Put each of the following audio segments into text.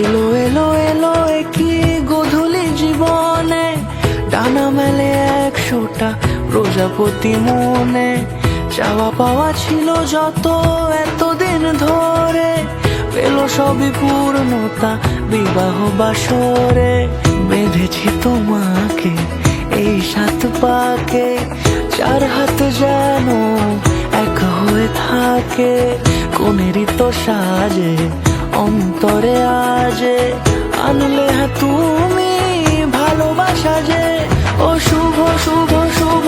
এলো এলো এলো একই গোধূলি জীবনে, ডানা মেলে 100টা প্রজাপতি মনে। চাওয়া পাওয়া ছিল যত এতদিন ধরে, পেল সবই পূর্ণতা বিবাহ বাসরে। বেঁধেছি তোমাকে এই 7 পাকে, 4 হাত যেন এক হয়ে থাকে। কোনেরই তো সাজে অন্তরে আজে, আনলে হ্যাঁ তুমি ভালোবাসা যে। ও শুভ শুভ শুভ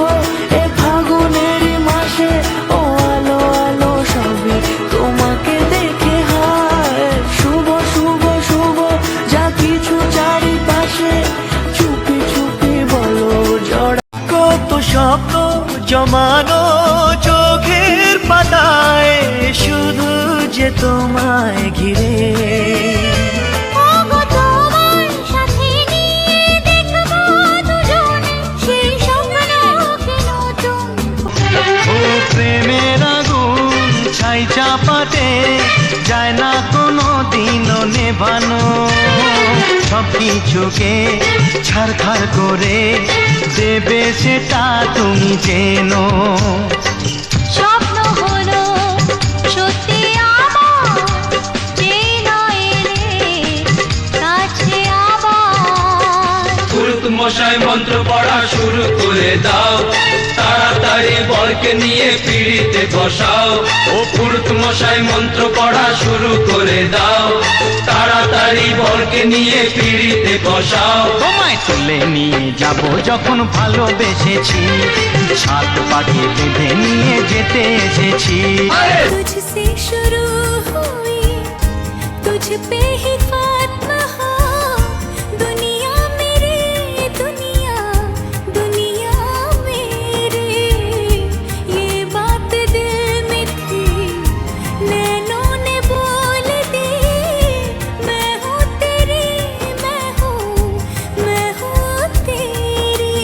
এ ফাগুনেরই মাসে, ও আলো আলো সবই তোমাকে দেখে হায়। শুভ শুভ শুভ যা কিছু চারিপাশে, চুপি চুপি বলো জড়া। কত স্বপ্ন জমানো চোখের পাতায়, শুধু যে তোমায় ঘিরে। প্রেমের আগুন ছাই চাপাতে যায় না কোনো দিনও নেভানো। সবকিছুকে ছারখার করে দেবে সেটা তুমি জেনো। স্বপ্ন হলো সত্যি আমার, যে নয় রে কাছে আবার। পুরুত মশাই মন্ত্র পড়া শুরু করে দাও, তাড়াতাড়ি বরকে নিয়ে পিড়িতে বসাও। ও পুরুত মশাই মন্ত্র পড়া শুরু করে দাও, তাড়াতাড়ি বরকে নিয়ে পিড়িতে বসাও। তোমায় তুলে নিয়ে যাব যখন ভালোবেসেছি, 7 পাকে বেঁধে নিয়ে যেতে এসেছি। तुझसे शुरू हुई तुझ पे ही खात्मा हो, दुनिया मेरे दुनिया दुनिया मेरे। ये बात दिल में थी नैनों ने बोल दी, मैं हूँ तेरी मैं हूँ तेरी।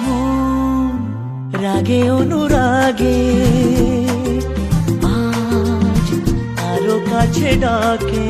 মন রাগে অনুরাগে আজ আরো কাছে ডাকে।